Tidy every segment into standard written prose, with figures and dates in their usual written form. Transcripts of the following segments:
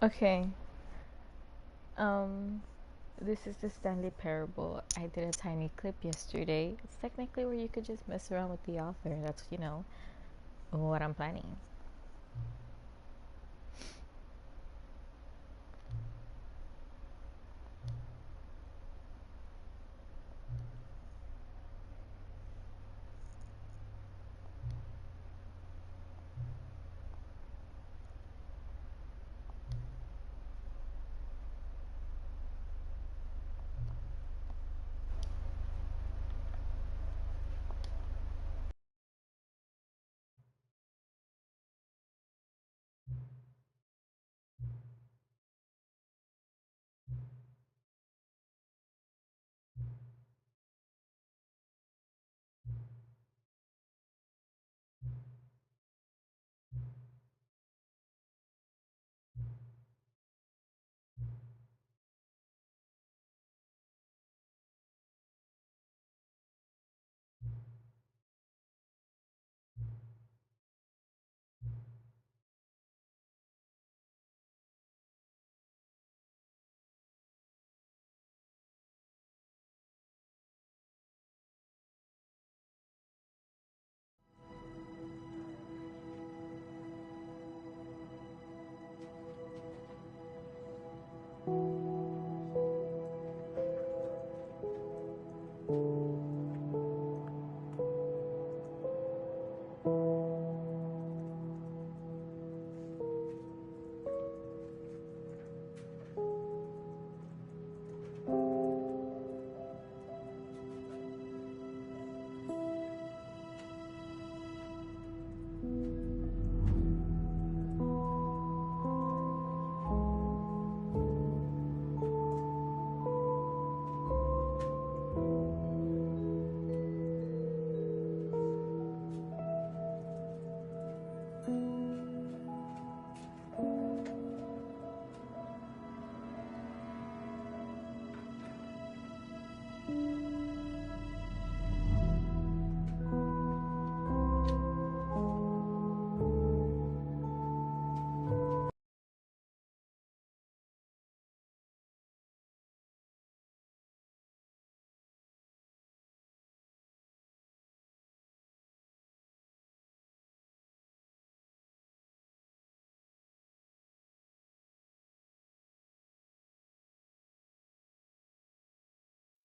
Okay. Um, this is the Stanley Parable. I did a tiny clip yesterday. It's technically where you could just mess around with the author. That's, what I'm planning.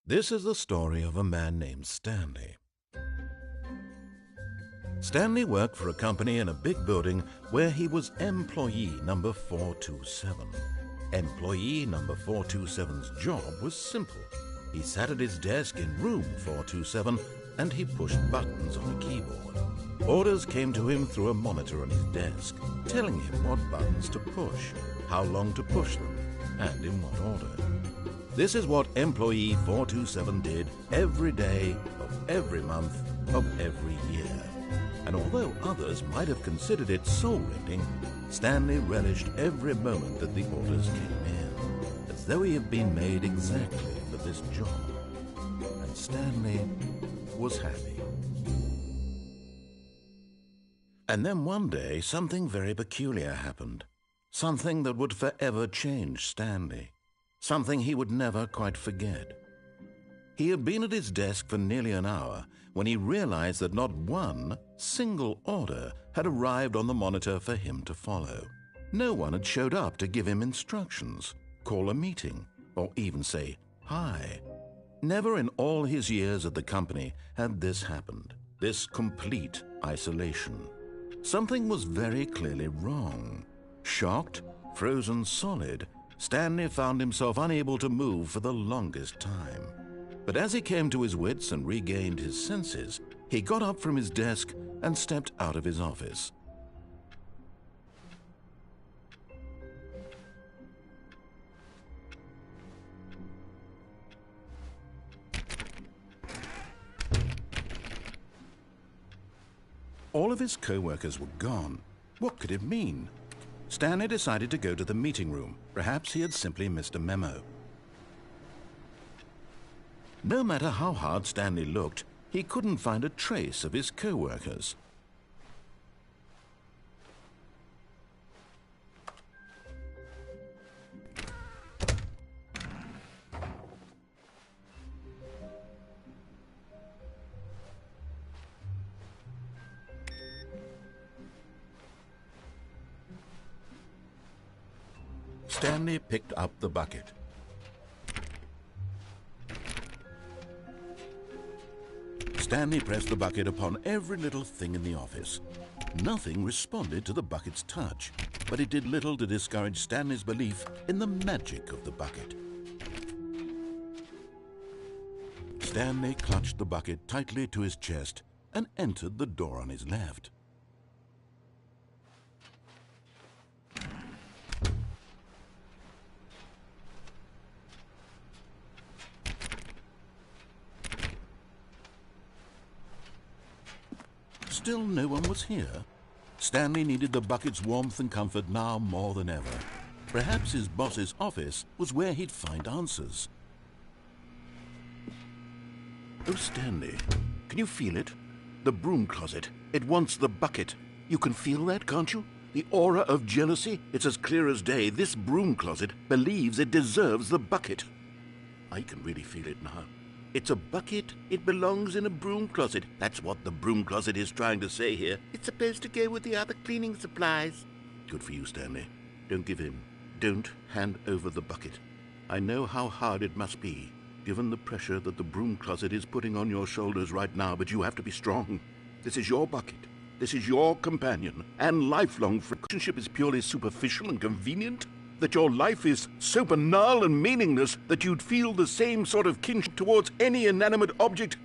This is the story of a man named Stanley. Stanley worked for a company in a big building where he was employee number 427. Employee number 427's job was simple. He sat at his desk in room 427 and he pushed buttons on a keyboard. Orders came to him through a monitor on his desk, telling him what buttons to push, how long to push them, and in what order. This is what employee 427 did every day of every month of every year. And although others might have considered it soul-rending, Stanley relished every moment that the orders came in, as though he had been made exactly for this job. And Stanley was happy. And then one day, something very peculiar happened. Something that would forever change Stanley. Something he would never quite forget. He had been at his desk for nearly an hour when he realized that not one single order had arrived on the monitor for him to follow. No one had showed up to give him instructions, call a meeting, or even say hi. Never in all his years at the company had this happened, this complete isolation. Something was very clearly wrong. Shocked, frozen solid, Stanley found himself unable to move for the longest time. But as he came to his wits and regained his senses, he got up from his desk and stepped out of his office. All of his co-workers were gone. What could it mean? Stanley decided to go to the meeting room. Perhaps he had simply missed a memo. No matter how hard Stanley looked, he couldn't find a trace of his co-workers. Stanley picked up the bucket. Stanley pressed the bucket upon every little thing in the office. Nothing responded to the bucket's touch, but it did little to discourage Stanley's belief in the magic of the bucket. Stanley clutched the bucket tightly to his chest and entered the door on his left. Still no one was here. Stanley needed the bucket's warmth and comfort now more than ever. Perhaps his boss's office was where he'd find answers. Oh, Stanley, can you feel it? The broom closet. It wants the bucket. You can feel that, can't you? The aura of jealousy? It's as clear as day. This broom closet believes it deserves the bucket. I can really feel it now. It's a bucket. It belongs in a broom closet. That's what the broom closet is trying to say here. It's supposed to go with the other cleaning supplies. Good for you, Stanley. Don't give in. Don't hand over the bucket. I know how hard it must be, given the pressure that the broom closet is putting on your shoulders right now, but you have to be strong. This is your bucket. This is your companion. And lifelong friendship is purely superficial and convenient? That your life is so banal and meaningless that you'd feel the same sort of kinship towards any inanimate object